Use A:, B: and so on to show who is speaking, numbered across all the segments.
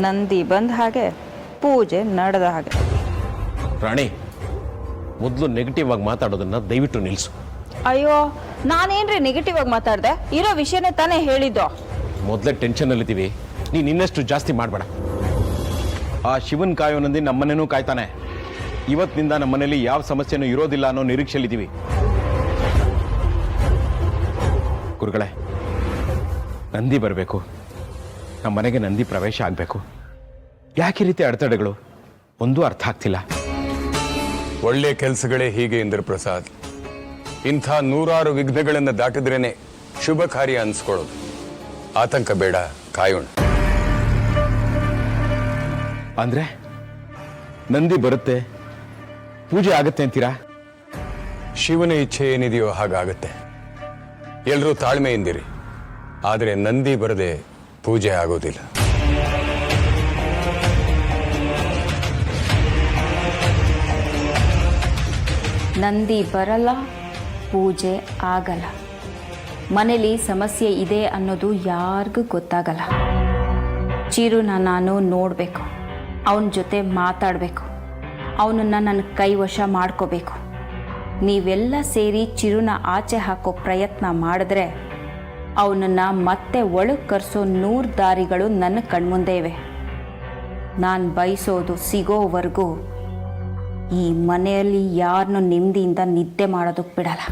A: ನಂದಿ ಬಂದ ಹಾಗೆ ಪೂಜೆ ನಡೆದ ಹಾಗೆ.
B: ರಾಣಿ, ಮೊದಲು ನೆಗೆಟಿವ್ ಆಗಿ ಮಾತಾಡೋದನ್ನ ದಯವಿಟ್ಟು ನಿಲ್ಲಿಸು.
A: ಅಯ್ಯೋ, ನಾನೇನ್ರಿ ನೆಗೆಟಿವ್ ಆಗಿ ಮಾತಾಡ್ದೆ? ಇರೋ ವಿಷಯನೇ ತಾನೇ ಹೇಳಿದ್ದು.
B: ಮೊದಲೇ ಟೆನ್ಷನ್ನಲ್ಲಿದ್ದೀವಿ, ನೀನು ಇನ್ನಷ್ಟು ಜಾಸ್ತಿ ಮಾಡಬೇಡ. ಆ ಶಿವನ್ ಕಾಯೋನಂದಿ ನಮ್ಮನೇನೂ ಕಾಯ್ತಾನೆ. ಇವತ್ತಿನಿಂದ ನಮ್ಮ ಮನೇಲಿ ಯಾವ ಸಮಸ್ಯೆನೂ ಇರೋದಿಲ್ಲ ಅನ್ನೋ ನಿರೀಕ್ಷೆಯಲ್ಲಿದ್ದೀವಿ. ಗುರುಗಳೇ, ನಂದಿ ಬರಬೇಕು, ನಮ್ಮ ಮನೆಗೆ ನಂದಿ ಪ್ರವೇಶ ಆಗಬೇಕು. ಯಾಕೆ ರೀತಿ ಅಡೆತಡೆಗಳು ಒಂದೂ ಅರ್ಥ ಆಗ್ತಿಲ್ಲ.
C: ಒಳ್ಳೆ ಕೆಲಸಗಳೇ ಹೀಗೆ ಇಂದ್ರ ಪ್ರಸಾದ್. ಇಂಥ ನೂರಾರು ವಿಘ್ನಗಳನ್ನು ದಾಟಿದ್ರೇನೆ ಶುಭ ಕಾರ್ಯ ಅನ್ಸ್ಕೊಳ್ಳೋದು. ಆತಂಕ ಬೇಡ, ಕಾಯೋಣ.
B: ಅಂದ್ರೆ ನಂದಿ ಬರುತ್ತೆ, ಪೂಜೆ ಆಗತ್ತೆ ಅಂತೀರಾ?
C: ಶಿವನ ಇಚ್ಛೆ ಏನಿದೆಯೋ ಹಾಗಾಗತ್ತೆ. ಎಲ್ಲರೂ ತಾಳ್ಮೆಯಿಂದಿರಿ. ಆದರೆ ನಂದಿ ಬರದೆ ಪೂಜೆ ಆಗೋದಿಲ್ಲ.
A: ನಂದಿ ಬರಲ್ಲ, ಪೂಜೆ ಆಗಲ್ಲ. ಮನೇಲಿ ಸಮಸ್ಯೆ ಇದೆ ಅನ್ನೋದು ಯಾರಿಗೂ ಗೊತ್ತಾಗಲ್ಲ. ಚಿರುನ ನಾನು ನೋಡಬೇಕು, ಅವನ ಜೊತೆ ಮಾತಾಡಬೇಕು, ಅವನನ್ನು ನನ್ನ ಕೈವಶ ಮಾಡ್ಕೋಬೇಕು. ನೀವೆಲ್ಲ ಸೇರಿ ಚಿರುನ ಆಚೆ ಹಾಕೋ ಪ್ರಯತ್ನ ಮಾಡಿದ್ರೆ ಅವನನ್ನು ಮತ್ತೆ ಒಳಗೆ ಕರೆಸೋ 100 ದಾರಿಗಳು ನನ್ನ ಕಣ್ಮುಂದೆ ಇವೆ. ನಾನು ಬಯಸೋದು ಸಿಗೋವರೆಗೂ ಈ ಮನೆಯಲ್ಲಿ ಯಾರನ್ನೂ ನೆಮ್ಮದಿಯಿಂದ ನಿದ್ದೆ ಮಾಡೋದಕ್ಕೆ ಬಿಡಲ್ಲ.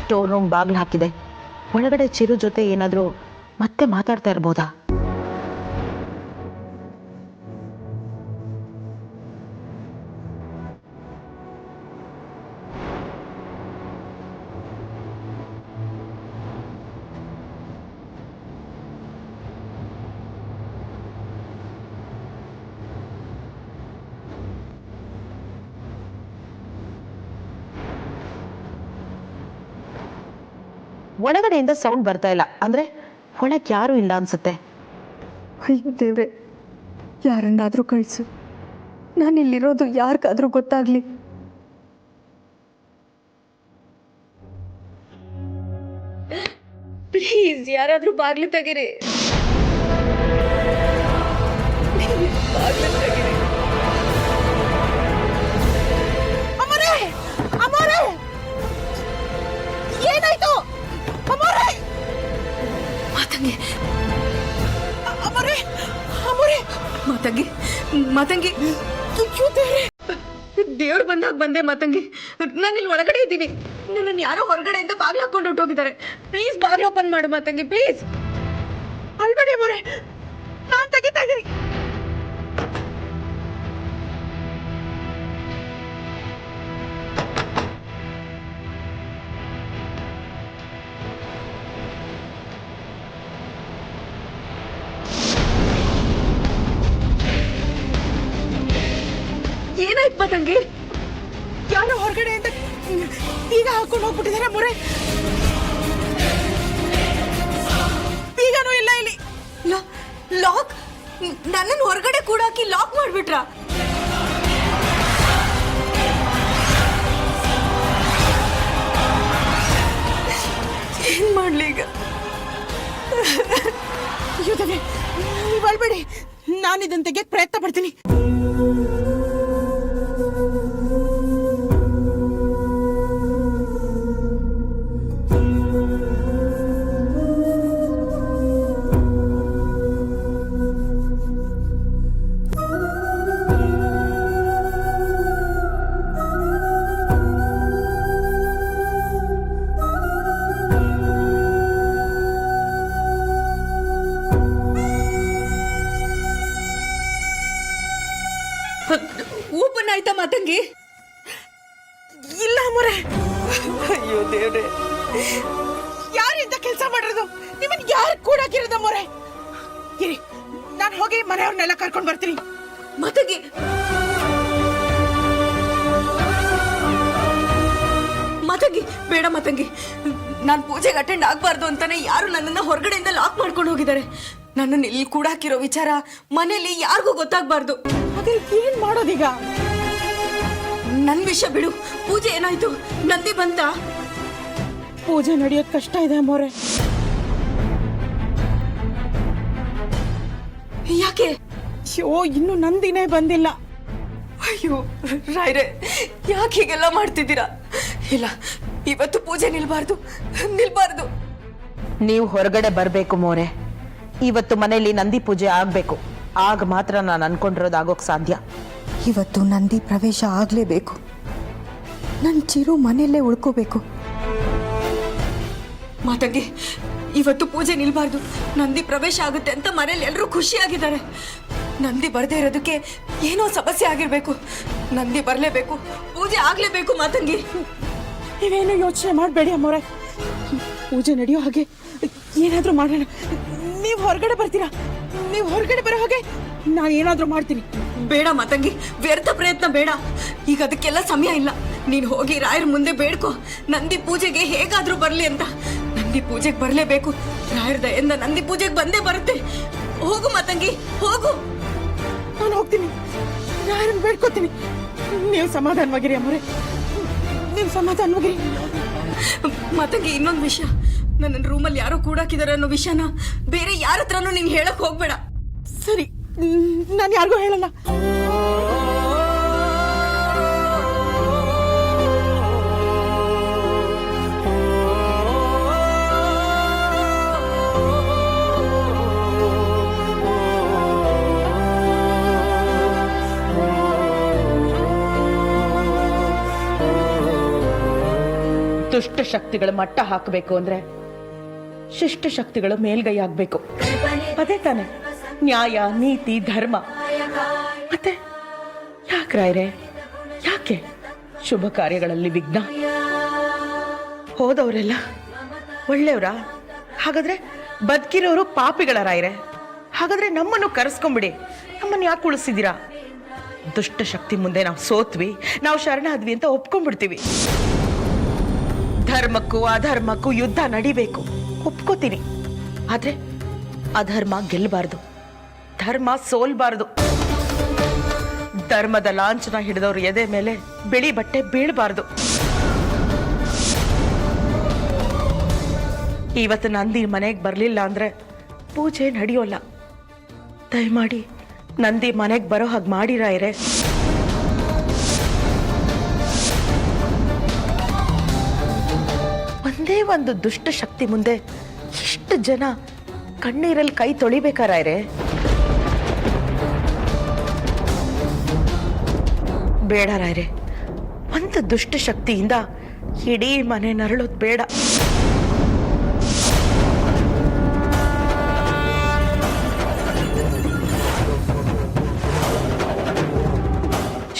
D: ಸ್ಟೋರ್ ರೂಮ್ ಬಾಗಿಲು ಹಾಕಿದೆ. ಒಳಗಡೆ ಚಿರು ಜೊತೆ ಏನಾದರೂ ಮತ್ತೆ ಮಾತಾಡ್ತಾ ಇರ್ಬೋದಾ? ಒಳಗಡೆಯಿಂದ ಸೌಂಡ್ ಬರ್ತಾ ಇಲ್ಲ, ಅಂದ್ರೆ ಒಳಗೆ ಯಾರು ಇಲ್ಲ ಅನ್ಸುತ್ತೆ.
E: ಅಯ್ಯೋ ದೇವ್ರೆ, ಯಾರನ್ನಾದ್ರೂ ಕಳಿಸು. ನಾನಿಲ್ಲಿರೋದು ಯಾರಿಗಾದ್ರೂ ಗೊತ್ತಾಗ್ಲಿ. ಪ್ಲೀಸ್ ಯಾರಾದ್ರೂ ಬಾಗ್ಲು ತೆಗೀರಿ. ಬಾಗ್ಲು ತೆಗೀರಿ.
D: ಏನಾಯ್ತು?
E: ಮಾತಂಗಿ ದೇವ್ರು ಬಂದಾಗ ಬಂದೆ. ಮಾತಂಗಿ, ನಾನು ಇಲ್ಲಿ ಒಳಗಡೆ ಇದ್ದೀನಿ. ನನ್ನನ್ನು ಯಾರೋ ಹೊರಗಡೆಯಿಂದ ಬಾಗಿಲು ಹಾಕೊಂಡು ಹೊರಟೋಗಿದ್ದಾರೆ. ಪ್ಲೀಸ್ ಬಾಗಿಲು ಓಪನ್ ಮಾಡು ಮಾತಂಗಿ, ಪ್ಲೀಸ್. ಅಲ್ಬೇಡಿ ಮೊರೆ, ನಾನು ತೆಗಿತಾ ಇದ್ದೀನಿ. ಏನಾಯ್ತು ಮಾತಂಗಿ? ಯಾರೋ ಹೊರಗಡೆ ಅಂತ ಈಗ ಹಾಕೊಂಡು ಹೋಗ್ಬಿಟ್ಟಿದ್ದಾರೆ ಮೊರೆ. ಈಗನೂ ಇಲ್ಲ ಇಲ್ಲಿ. ಲಾಕ್? ನನ್ನನ್ನು ಹೊರಗಡೆ ಕೂಡ ಹಾಕಿ ಲಾಕ್ ಮಾಡ್ಬಿಟ್ರ? ಏನ್ ಮಾಡ್ಲಿ ಈಗ? ಯೋಧನೆ, ನೀವು ಅಳ್ಬೇಡಿ, ನಾನು ಇದನ್ನ ತೆಗೆಯಕ್ಕೆ ಪ್ರಯತ್ನ ಪಡ್ತೀನಿ. ಓಪನ್ ಆಯ್ತಾ ಮಾತಂಗಿ? ಇಲ್ಲ ಮೊರೆ. ಅಯ್ಯೋ ದೇವ್ರೆ, ಯಾರಿಂದ ಕೆಲಸ ಮಾಡಿರೋದು? ನಿಮ್ಮನ್ ಯಾರು ಕೂಡಾಕಿರೋದ ಮೊರೆ? ಇರಿ, ನಾನು ಹೋಗಿ ಮನೆಯವ್ರನ್ನೆಲ್ಲ ಕರ್ಕೊಂಡು ಬರ್ತೀನಿ. ಮಾತಂಗಿ, ಮಾತಂಗಿ ಮಾತಂಗಿ ಬೇಡ ಮಾತಂಗಿ. ನಾನು ಪೂಜೆಗೆ ಅಟೆಂಡ್ ಆಗಬಾರ್ದು ಅಂತಾನೆ ಯಾರು ನನ್ನನ್ನು ಹೊರಗಡೆಯಿಂದ ಲಾಕ್ ಮಾಡ್ಕೊಂಡು ಹೋಗಿದ್ದಾರೆ. ನನ್ನನ್ನು ಇಲ್ಲಿ ಕೂಡ ಹಾಕಿರೋ ವಿಚಾರ ಮನೇಲಿ ಯಾರಿಗೂ ಗೊತ್ತಾಗಬಾರ್ದು.
F: ಅದೇ ಏನ್ ಮಾಡೋದೀಗ?
E: ನನ್ನ ವಿಷಯ ಬಿಡು. ಪೂಜೆ ಏನಾಯ್ತು? ನಂದಿ ಬಂತ?
F: ಪೂಜೆ ನಡೆಯೋದ್ ಕಷ್ಟ ಇದೆ ಅಮ್ಮೋರೆ.
E: ಯಾಕೆ?
F: ಅಯ್ಯೋ, ಇನ್ನು ನಂದಿನೇ ಬಂದಿಲ್ಲ.
E: ಅಯ್ಯೋ ರಾಯ್ರೆ, ಯಾಕೆ ಹೀಗೆಲ್ಲ ಮಾಡ್ತಿದ್ದೀರಾ? ಇಲ್ಲ, ಇವತ್ತು ಪೂಜೆ ನಿಲ್ಬಾರ್ದು.
D: ನೀವು ಹೊರಗಡೆ ಬರಬೇಕು ಮೋರೆ. ಇವತ್ತು ಮನೆಯಲ್ಲಿ ನಂದಿ ಪೂಜೆ ಆಗ್ಬೇಕು. ಆಗ ಮಾತ್ರ ನಾನು ಅನ್ಕೊಂಡಿರೋದು ಆಗೋಕ್ ಸಾಧ್ಯ.
E: ಇವತ್ತು ನಂದಿ ಪ್ರವೇಶ ಆಗ್ಲೇಬೇಕು. ನನ್ನ ಚಿರು ಮನೆಯಲ್ಲೇ ಉಳ್ಕೋಬೇಕು. ಮಾತಂಗಿ, ಇವತ್ತು ಪೂಜೆ ನಿಲ್ಬಾರ್ದು. ನಂದಿ ಪ್ರವೇಶ ಆಗುತ್ತೆ ಅಂತ ಮನೇಲಿ ಎಲ್ಲರೂ ಖುಷಿಯಾಗಿದ್ದಾರೆ. ನಂದಿ ಬರದೇ ಇರೋದಕ್ಕೆ ಏನೋ ಸಮಸ್ಯೆ ಆಗಿರ್ಬೇಕು. ನಂದಿ ಬರಲೇಬೇಕು, ಪೂಜೆ ಆಗ್ಲೇಬೇಕು. ಮಾತಂಗಿ,
F: ನೀವೇನು ಯೋಚನೆ ಮಾಡಬೇಡಿ ಅಮ್ಮೋರೆ. ಪೂಜೆ ನಡೆಯೋ ಹಾಗೆ ಏನಾದ್ರೂ ಮಾಡೋಣ. ನೀವು ಹೊರಗಡೆ ಬರ್ತೀರಾ? ನೀವು ಹೊರಗಡೆ ಬರೋ ಹಾಗೆ ನಾನು ಏನಾದ್ರೂ ಮಾಡ್ತೀನಿ.
E: ಬೇಡ ಮಾತಂಗಿ, ವ್ಯರ್ಥ ಪ್ರಯತ್ನ ಬೇಡ. ಈಗ ಅದಕ್ಕೆಲ್ಲ ಸಮಯ ಇಲ್ಲ. ನೀನು ಹೋಗಿ ರಾಯರ ಮುಂದೆ ಬೇಡ್ಕೊ, ನಂದಿ ಪೂಜೆಗೆ ಹೇಗಾದ್ರೂ ಬರ್ಲಿ ಅಂತ. ನಂದಿ ಪೂಜೆಗೆ ಬರಲೇಬೇಕು. ರಾಯರ ದಯೆಯಿಂದ ನಂದಿ ಪೂಜೆಗೆ ಬಂದೇ ಬರುತ್ತೆ. ಹೋಗು ಮಾತಂಗಿ, ಹೋಗು.
F: ನಾನು ಹೋಗ್ತೀನಿ, ಯಾರನ್ನು ಬೇಡ್ಕೋತೀನಿ. ನೀವು ಸಮಾಧಾನವಾಗಿರಿ ಅಮ್ಮೋರೆ, ನೀವು ಸಮಾಧಾನವಾಗಿರಿ.
E: ಮಾತಂಗಿ, ಇನ್ನೊಂದು ವಿಷಯ. ನನ್ನ ರೂಮಲ್ಲಿ ಯಾರೋ ಕೂಡಾಕಿದ್ದಾರೆ ಅನ್ನೋ ವಿಷಯನ ಬೇರೆ ಯಾರ ಹತ್ರನೂ ನೀನು ಹೇಳಕ್ ಹೋಗ್ಬೇಡ.
F: ಸರಿ, ನಾನು ಯಾರಿಗೂ ಹೇಳಲ್ಲ. ದುಷ್ಟ ಶಕ್ತಿಗಳ ಮಟ್ಟ ಹಾಕಬೇಕು ಅಂದ್ರೆ ಶಿಷ್ಟ ಶಕ್ತಿಗಳು ಮೇಲ್ಗೈ ಆಗ್ಬೇಕು. ಅದೇ ತಾನೆ ನ್ಯಾಯ, ನೀತಿ, ಧರ್ಮ. ಮತ್ತೆ ಯಾಕೆ ರಾಯ್ರೆ, ಯಾಕೆ ಶುಭ ಕಾರ್ಯಗಳಲ್ಲಿ ವಿಘ್ನ? ಹೋದವರೆಲ್ಲ ಒಳ್ಳೆಯವರ? ಹಾಗಾದ್ರೆ ಬದುಕಿರೋರು ಪಾಪಿಗಳ ರಾಯ್ರೆ? ಹಾಗಾದ್ರೆ ನಮ್ಮನ್ನು ಕರೆಸ್ಕೊಂಬಿಡಿ. ನಮ್ಮನ್ನು ಯಾಕೆ ಉಳಿಸಿದ್ದೀರಾ? ದುಷ್ಟ ಶಕ್ತಿ ಮುಂದೆ ನಾವು ಸೋತ್ವಿ, ನಾವು ಶರಣಾದ್ವಿ ಅಂತ ಒಪ್ಕೊಂಡ್ಬಿಡ್ತೀವಿ. ಧರ್ಮಕ್ಕೂ ಅಧರ್ಮಕ್ಕೂ ಯುದ್ಧ ನಡಿಬೇಕು, ಒಪ್ಕೋತೀನಿ. ಆದ್ರೆ ಅಧರ್ಮ ಗೆಲ್ಲಬಾರ್ದು, ಧರ್ಮ ಸೋಲ್ಬಾರ್ದು. ಧರ್ಮದ ಲಾಂಛನ ಹಿಡಿದವ್ರ ಎದೆ ಮೇಲೆ ಬಿಳಿ ಬಟ್ಟೆ ಬೀಳಬಾರ್ದು. ಇವತ್ತು ನಂದಿ ಮನೆಗೆ ಬರಲಿಲ್ಲ ಅಂದ್ರೆ ಪೂಜೆ ನಡೆಯೋಲ್ಲ. ದಯಮಾಡಿ ನಂದಿ ಮನೆಗೆ ಬರೋ ಹಾಗೆ ಮಾಡಿರಾಯ್ರೆ. ಒಂದೇ ಒಂದು ದುಷ್ಟ ಶಕ್ತಿ ಮುಂದೆ ಎಷ್ಟು ಜನ ಕಣ್ಣೀರಲ್ಲಿ ಕೈ ತೊಳಿಬೇಕಾರಾಯ್ರೆ? ಬೇಡ ರಾಯ್ರೆ, ಒಂದು ದುಷ್ಟ ಶಕ್ತಿಯಿಂದ ಇಡೀ ಮನೆ ನರಳೋದು ಬೇಡ.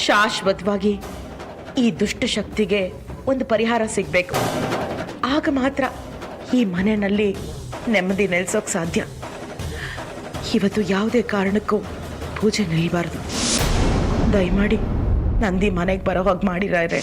F: ಶಾಶ್ವತವಾಗಿ ಈ ದುಷ್ಟ ಶಕ್ತಿಗೆ ಒಂದು ಪರಿಹಾರ ಸಿಗ್ಬೇಕು. ಆಗ ಮಾತ್ರ ಈ ಮನೆಯಲ್ಲಿ ನೆಮ್ಮದಿ ನೆಲೆಸೋಕೆ ಸಾಧ್ಯ. ಇವತ್ತು ಯಾವುದೇ ಕಾರಣಕ್ಕೂ ಪೂಜೆ ನಿಲ್ಲಬಾರ್ದು. ದಯಮಾಡಿ ನಂದಿ ಮನೆಗೆ ಬರೋ ಹಾಗೆ ಮಾಡಿರಾಯ್ರೆ.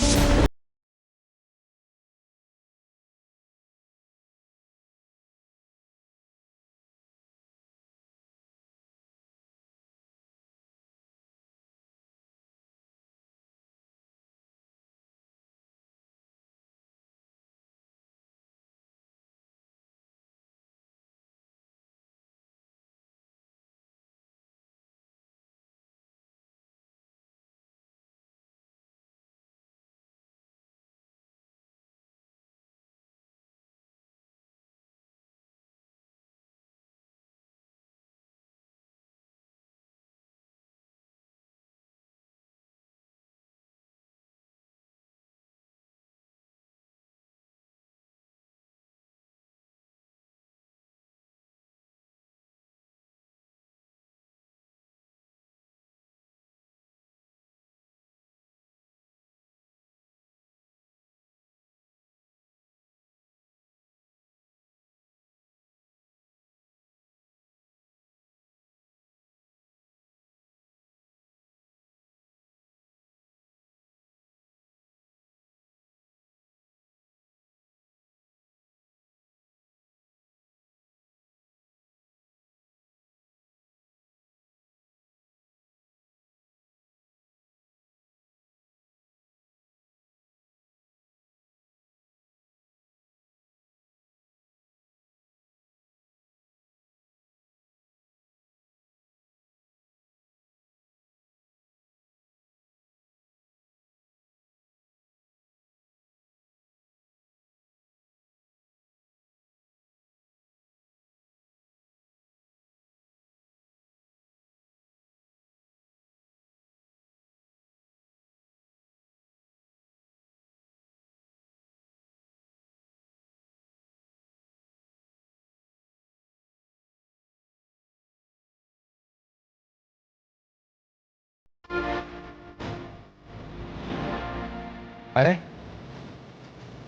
B: ಅರೆ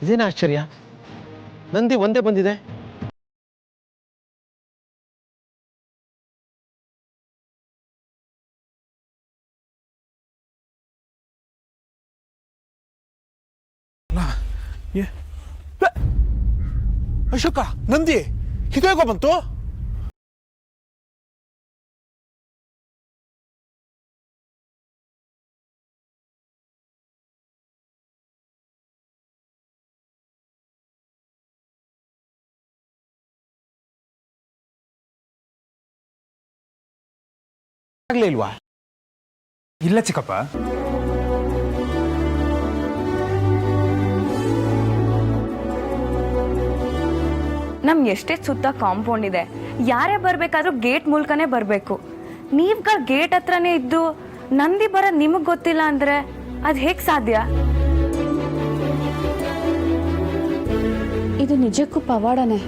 B: ಇದೇನು ಆಶ್ಚರ್ಯ, ನಂದಿ ಒಂದೇ ಬಂದಿದೆ.
G: ಅಶೋಕ, ನಂದಿ ಹೇಗೋ ಬಂತು?
B: ಆಗ್ಲೇ ಇಲ್ವಾ?
H: ಇಲ್ಲ ಚಿಕ್ಕಪ್ಪ.
I: ನಮ್ಗೆ ಎಷ್ಟೇ ಸುತ್ತ ಕಾಂಪೌಂಡ್ ಇದೆ, ಯಾರೇ ಬರಬೇಕಾದ್ರೂ ಗೇಟ್ ಮೂಲಕನೇ ಬರಬೇಕು. ನೀವ್ಗ ಗೇಟ್ ಹತ್ರನೇ ಇದ್ದು ನಂದಿ ಬರೋದು ನಿಮಗೆ ಗೊತ್ತಿಲ್ಲ ಅಂದರೆ ಅದು ಹೇಗೆ ಸಾಧ್ಯ?
A: ಇದು ನಿಜಕ್ಕೂ ಪವಾಡನೆ.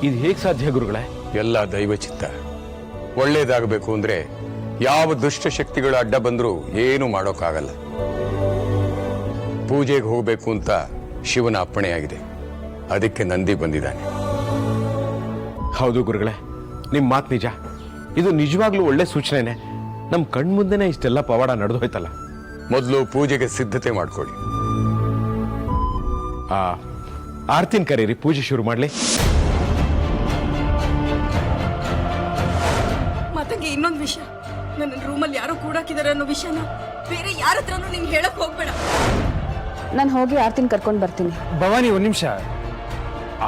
B: ಇದು ಹೇಗೆ ಸಾಧ್ಯ ಗುರುಗಳೇ?
C: ಎಲ್ಲ ದೈವಚಿತ್ತ. ಒಳ್ಳೇದಾಗಬೇಕು ಅಂದ್ರೆ ಯಾವ ದುಷ್ಟ ಶಕ್ತಿಗಳು ಅಡ್ಡ ಬಂದರೂ ಏನು ಮಾಡೋಕ್ಕಾಗಲ್ಲ. ಪೂಜೆಗೆ ಹೋಗಬೇಕು ಅಂತ ಶಿವನ ಅಪ್ಪಣೆಯಾಗಿದೆ, ಅದಕ್ಕೆ ನಂದಿ ಬಂದಿದ್ದಾನೆ.
B: ಹೌದು ಗುರುಗಳೇ, ನಿಮ್ಮ ಮಾತು ನಿಜ. ಇದು ನಿಜವಾಗ್ಲೂ ಒಳ್ಳೆ ಸೂಚನೆನೆ. ನಮ್ಮ ಕಣ್ಮುಂದೆನೇ ಇಷ್ಟೆಲ್ಲ ಪವಾಡ ನಡೆದು ಹೋಯ್ತಲ್ಲ.
C: ಮೊದಲು ಪೂಜೆಗೆ ಸಿದ್ಧತೆ ಮಾಡ್ಕೊಳ್ಳಿ.
B: ಆರ್ತಿನ ಕರೀರಿ, ಪೂಜೆ ಶುರು ಮಾಡಲಿ.
E: ಮತ್ತಂಗೆ ಇನ್ನೊಂದು ವಿಷಯ, ನನ್ನ ರೂಮಲ್ಲಿ ಯಾರೋ ಕೂಡಾಕಿದ್ದಾರೆ ಅನ್ನೋ ವಿಷಯನ ಬೇರೆ ಯಾರ ಹತ್ರನೂ ನಿಂಗೆ ಹೇಳಕ್ ಹೋಗ್ಬೇಡ.
A: ನಾನು ಹೋಗಿ ಆರ್ತಿನ ಕರ್ಕೊಂಡು ಬರ್ತೀನಿ.
H: ಭವಾನಿ, ಒಂದು ನಿಮಿಷ.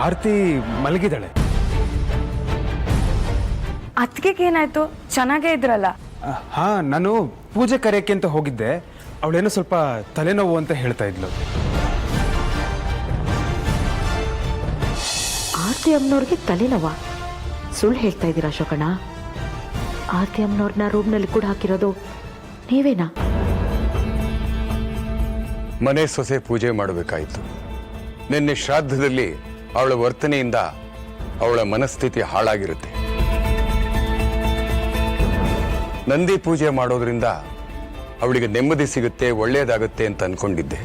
H: ಆರತಿ ಮಲಗಿದಾಳೆ.
I: ಅದಕ್ಕೆ ಏನಾಯ್ತು? ಚೆನ್ನಾಗೇ ಇದ್ರಲ್ಲ.
H: ಹಾ, ನಾನು ಪೂಜೆ ಕರೆಯಕ್ಕೆ ಅಂತ ಹೋಗಿದ್ದೆ. ಅವಳೇನೋ ಸ್ವಲ್ಪ ತಲೆನೋವು ಅಂತ ಹೇಳ್ತಾ ಇದ್ಲು.
D: ಆರ್ತಿ ಅಮ್ಮನವ್ರಿಗೆ ತಲೆನೋವ? ಸುಳ್ಳು ಹೇಳ್ತಾ ಇದ್ದೀರಾ ಅಶೋಕಣ್ಣ? ಆರ್ತಿ ಅಮ್ಮನವ್ರನ್ನ ರೂಮ್ನಲ್ಲಿ ಕೂಡ ಹಾಕಿರೋದು ನೀವೇನಾ?
C: ಮನೆ ಸೊಸೆ ಪೂಜೆ ಮಾಡಬೇಕಾಯಿತು. ನಿನ್ನೆ ಶ್ರಾದ್ದದಲ್ಲಿ ಅವಳ ವರ್ತನೆಯಿಂದ ಅವಳ ಮನಸ್ಥಿತಿ ಹಾಳಾಗಿರುತ್ತೆ. ನಂದಿ ಪೂಜೆ ಮಾಡೋದ್ರಿಂದ ಅವಳಿಗೆ ನೆಮ್ಮದಿ ಸಿಗುತ್ತೆ, ಒಳ್ಳೆಯದಾಗುತ್ತೆ ಅಂತ ಅನ್ಕೊಂಡಿದ್ದೆ.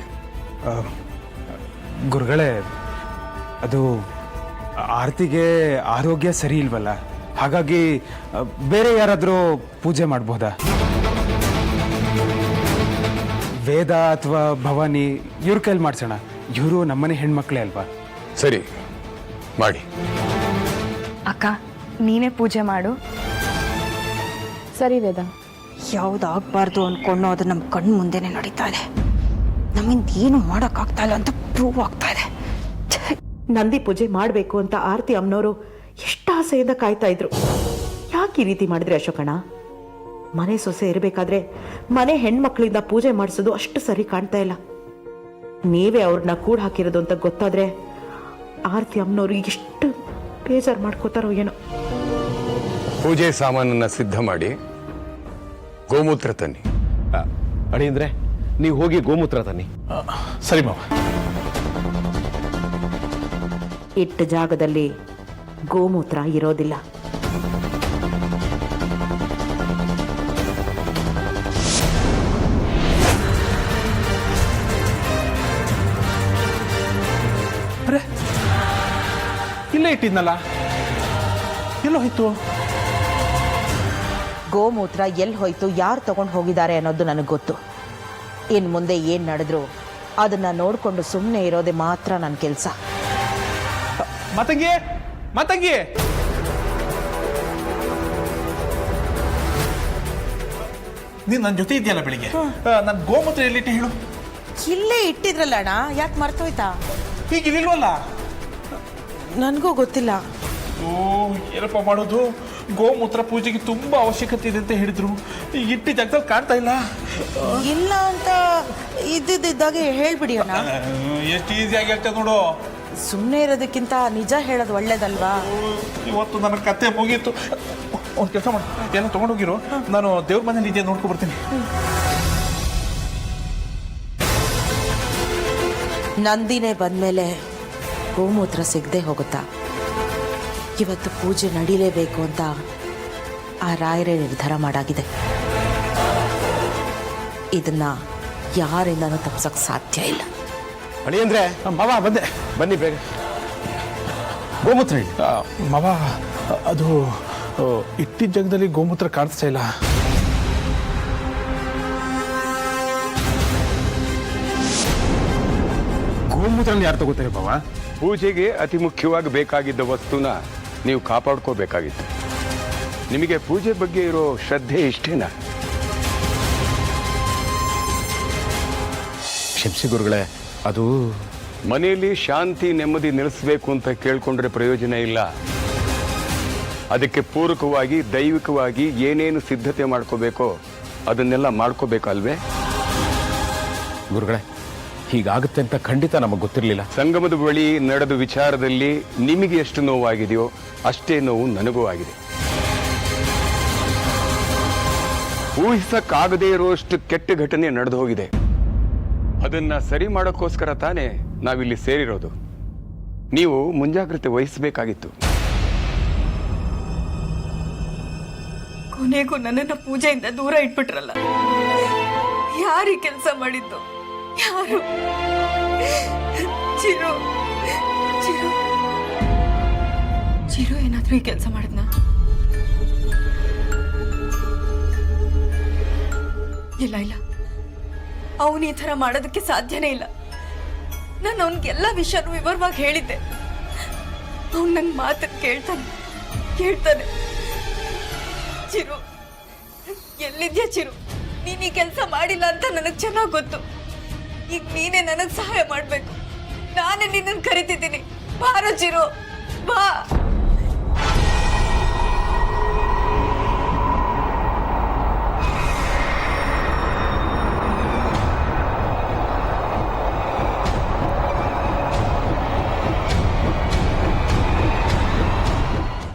H: ಗುರುಗಳೇ, ಅದು ಆರತಿಗೆ ಆರೋಗ್ಯ ಸರಿ ಇಲ್ವಲ್ಲ, ಹಾಗಾಗಿ ಬೇರೆ ಯಾರಾದರೂ ಪೂಜೆ ಮಾಡ್ಬೋದಾ? ವೇದ ಅಥವಾ ಭವಾನಿ ಇವ್ರ ಕೈಲಿ ಮಾಡ್ಸೋಣ. ಇವರು ನಮ್ಮನೆ ಹೆಣ್ಮಕ್ಳೇ ಅಲ್ವಾ?
C: ಸರಿ, ಮಾಡಿ.
I: ಅಕ್ಕ, ನೀನೇ ಪೂಜೆ ಮಾಡು.
A: ಸರಿ ವೇದ.
E: ಯಾವುದಾಗಬಾರ್ದು ಅನ್ಕೊಂಡು ಅದು ನಮ್ಮ ಕಣ್ಣು ಮುಂದೆನೆ ನಡೀತಾ ಇದೆ. ನಮ್ಮಿಂದ ಏನು ಮಾಡೋಕ್ಕಾಗ್ತಾ ಇಲ್ಲ ಅಂತ ಪ್ರೂವ್ ಆಗ್ತಾ ಇದೆ.
D: ನಂದಿ ಪೂಜೆ ಮಾಡಬೇಕು ಅಂತ ಆರತಿ ಅಮ್ಮನವರು ಎಷ್ಟು ಆಸೆಯಿಂದ ಕಾಯ್ತಾ ಇದ್ರು. ಯಾಕೆ ಈ ರೀತಿ ಮಾಡಿದ್ರೆ ಅಶೋಕಣ್ಣ? ಮನೆ ಸೊಸೆ ಇರಬೇಕಾದ್ರೆ ಮನೆ ಹೆಣ್ಮಕ್ಳಿಂದ ಪೂಜೆ ಮಾಡಿಸೋದು ಅಷ್ಟು ಸರಿ ಕಾಣ್ತಾ ಇಲ್ಲ. ನೀವೇ ಅವ್ರನ್ನ ಕೂಡ ಹಾಕಿರೋದು ಅಂತ ಗೊತ್ತಾದ್ರೆ ಆರತಿ ಅಮ್ಮನವ್ರು ಎಷ್ಟು ಬೇಜಾರು ಮಾಡ್ಕೋತಾರೋ ಏನೋ.
C: ಪೂಜೆ ಸಾಮಾನನ್ನ ಸಿದ್ಧ ಮಾಡಿ ಗೋಮೂತ್ರ ತನ್ನಿ.
B: ಅಡಿಯಂದ್ರೆ ನೀವು ಹೋಗಿ ಗೋಮೂತ್ರ ತನ್ನಿ.
G: ಸರಿ ಮಾವ.
D: ಇಟ್ಟ ಜಾಗದಲ್ಲಿ ಗೋಮೂತ್ರ ಇರೋದಿಲ್ಲ.
G: ಇಲ್ಲೇ ಇಟ್ಟಿದ್ನಲ್ಲ, ಎಲ್ಲೋ ಹೋಯ್ತು?
D: ಗೋಮೂತ್ರ ಎಲ್ಲಿ ಹೋಯ್ತು, ಯಾರು ತಗೊಂಡು ಹೋಗಿದ್ದಾರೆ ಅನ್ನೋದು ನನಗೆ ಗೊತ್ತು. ಇನ್ನು ಮುಂದೆ ಏನು ನಡೆದ್ರು ಅದನ್ನ ನೋಡಿಕೊಂಡು ಸುಮ್ಮನೆ ಇರೋದೇ ಮಾತ್ರ ನನ್ನ ಕೆಲಸ.
G: ಮಾತಂಗಿ, ಮಾತಂಗಿ, ನೀನ್ ನನ್ನ ಜೊತೆ ಇದೆಯಲ್ಲ ಬೆಳಿಗ್ಗೆ, ನನ್ನ ಗೋಮೂತ್ರ ಎಲ್ಲಿಟ್ಟು ಹೇಳು.
F: ಇಲ್ಲೇ ಇಟ್ಟಿದ್ರಲ್ಲ ಅಣ್ಣ, ಯಾಕೆ ಮರ್ತೋಯ್ತಾ?
G: ಈಗ ಇಲ್ವಲ್ಲ?
F: ನನಗೂ ಗೊತ್ತಿಲ್ಲ.
G: ಓ, ಏನಪ್ಪ ಮಾಡೋದು? ಗೋಮೂತ್ರ ಪೂಜೆಗೆ ತುಂಬಾ ಅವಶ್ಯಕತೆ ಇದೆ ಅಂತ ಹೇಳಿದ್ರು. ಈಗ ಇಟ್ಟಿ ಜಾಗದಲ್ಲಿ ಕಾಣ್ತಾ ಇಲ್ಲ.
F: ಇಲ್ಲ ಅಂತ ಇದ್ದಿದ್ದಾಗೆ ಹೇಳ್ಬಿಡಿ ಅಣ್ಣ.
G: ಎಷ್ಟು ಈಸಿಯಾಗಿ ಹೇಳ್ತಾ ನೋಡು.
F: ಸುಮ್ಮನೆ ಇರೋದಕ್ಕಿಂತ ನಿಜ ಹೇಳೋದು ಒಳ್ಳೇದಲ್ವಾ?
G: ಇವತ್ತು ನನ್ನ ಕತೆ ಮುಗೀತು. ಒಂದು ಕೆಲಸ ಮಾಡು, ಏನೋ ತಗೊಂಡೋಗಿರು, ನಾನು ದೇವ್ರ ಮನೇಲಿ ಇದೆಯಾ ನೋಡ್ಕೊ ಬರ್ತೀನಿ.
D: ನಂದಿನೇ ಬಂದಮೇಲೆ ಗೋಮೂತ್ರ ಸಿಗದೆ ಹೋಗುತ್ತಾ? ಇವತ್ತು ಪೂಜೆ ನಡೀಲೇಬೇಕು ಅಂತ ಆ ರಾಯರೇ ನಿರ್ಧಾರ ಮಾಡಾಗಿದೆ. ಇದನ್ನ ಯಾರಿಂದನೂ ತಪ್ಸೋಕ್ಕೆ ಸಾಧ್ಯ ಇಲ್ಲ.
B: ಅಳಿ ಅಂದ್ರೆ
G: ಮಾವ ಬಂದೆ.
B: ಬನ್ನಿ ಬೇಗ. ಗೋಮೂತ್ರ ಹೇಳಿ.
G: ಮಾವ ಅದು ಇಟ್ಟಿದ್ದ ಜಾಗದಲ್ಲಿ ಗೋಮೂತ್ರ ಕಾಣಿಸ್ತಾ ಇಲ್ಲ.
H: ಗೋಮೂತ್ರ ಯಾರು ತಗೋತಾರೆ ಬಾವ?
C: ಪೂಜೆಗೆ ಅತಿ ಮುಖ್ಯವಾಗಿ ಬೇಕಾಗಿದ್ದ ವಸ್ತುನ ನೀವು ಕಾಪಾಡ್ಕೋಬೇಕಾಗಿತ್ತು. ನಿಮಗೆ ಪೂಜೆ ಬಗ್ಗೆ ಇರೋ ಶ್ರದ್ಧೆ ಇಷ್ಟೇನಾ?
B: ಕ್ಷಮಿಸಿ ಗುರುಗಳೇ, ಅದು
C: ಮನೆಯಲ್ಲಿ ಶಾಂತಿ ನೆಮ್ಮದಿ ನೆಲೆಸಬೇಕು ಅಂತ ಕೇಳ್ಕೊಂಡ್ರೆ ಪ್ರಯೋಜನ ಇಲ್ಲ. ಅದಕ್ಕೆ ಪೂರಕವಾಗಿ ದೈವಿಕವಾಗಿ ಏನೇನು ಸಿದ್ಧತೆ ಮಾಡ್ಕೋಬೇಕೋ ಅದನ್ನೆಲ್ಲ ಮಾಡ್ಕೋಬೇಕಲ್ವೇ?
B: ಗುರುಗಳೇ, ಹೀಗಾಗುತ್ತೆ ಅಂತ ಖಂಡಿತ ನಮಗೆ ಗೊತ್ತಿರಲಿಲ್ಲ.
C: ಸಂಗಮದ ಬಳಿ ನಡೆದ ವಿಚಾರದಲ್ಲಿ ನಿಮಗೆ ಎಷ್ಟು ನೋವಾಗಿದೆಯೋ ಅಷ್ಟೇ ನೋವು ನನಗೂ ಆಗಿದೆ. ಊಹಿಸಕ್ಕಾಗದೇ ಇರುವಷ್ಟು ಕೆಟ್ಟ ಘಟನೆ ನಡೆದು ಹೋಗಿದೆ. ಅದನ್ನ ಸರಿ ಮಾಡೋಕ್ಕೋಸ್ಕರ ತಾನೇ ನಾವಿಲ್ಲಿ ಸೇರಿರೋದು. ನೀವು ಮುಂಜಾಗ್ರತೆ ವಹಿಸಬೇಕಾಗಿತ್ತು.
E: ಕೊನೆಗೂ ನನ್ನನ್ನ ಪೂಜೆಯಿಂದ ದೂರ ಇಟ್ಬಿಟ್ರಲ್ಲ. ಯಾರೀ ಕೆಲಸ ಮಾಡಿದ್ದು? ಯಾರು? ಚಿರು ಚಿರು ಚಿರು ಏನಾದ್ರೂ ಈ ಕೆಲಸ ಮಾಡಿದ್ನ? ಇಲ್ಲ ಇಲ್ಲ, ಅವನು ಈ ಥರ ಮಾಡೋದಕ್ಕೆ ಸಾಧ್ಯನೇ ಇಲ್ಲ. ನಾನು ಅವನಿಗೆಲ್ಲ ವಿಷಯನೂ ವಿವರವಾಗಿ ಹೇಳಿದ್ದೆ. ಅವನು ನನ್ನ ಮಾತನ್ನು ಕೇಳ್ತಾನೆ. ಚಿರು, ಎಲ್ಲಿದ್ಯಾ ಚಿರು? ನೀನು ಈ ಕೆಲಸ ಮಾಡಿಲ್ಲ ಅಂತ ನನಗೆ ಚೆನ್ನಾಗಿ ಗೊತ್ತು. ಈಗ ನೀನೇ ನನಗೆ ಸಹಾಯ ಮಾಡಬೇಕು. ನಾನೇ ನಿನ್ನನ್ನು ಕರಿತಿದ್ದೀನಿ. ಬಾರೋ ಚಿರು, ಬಾ.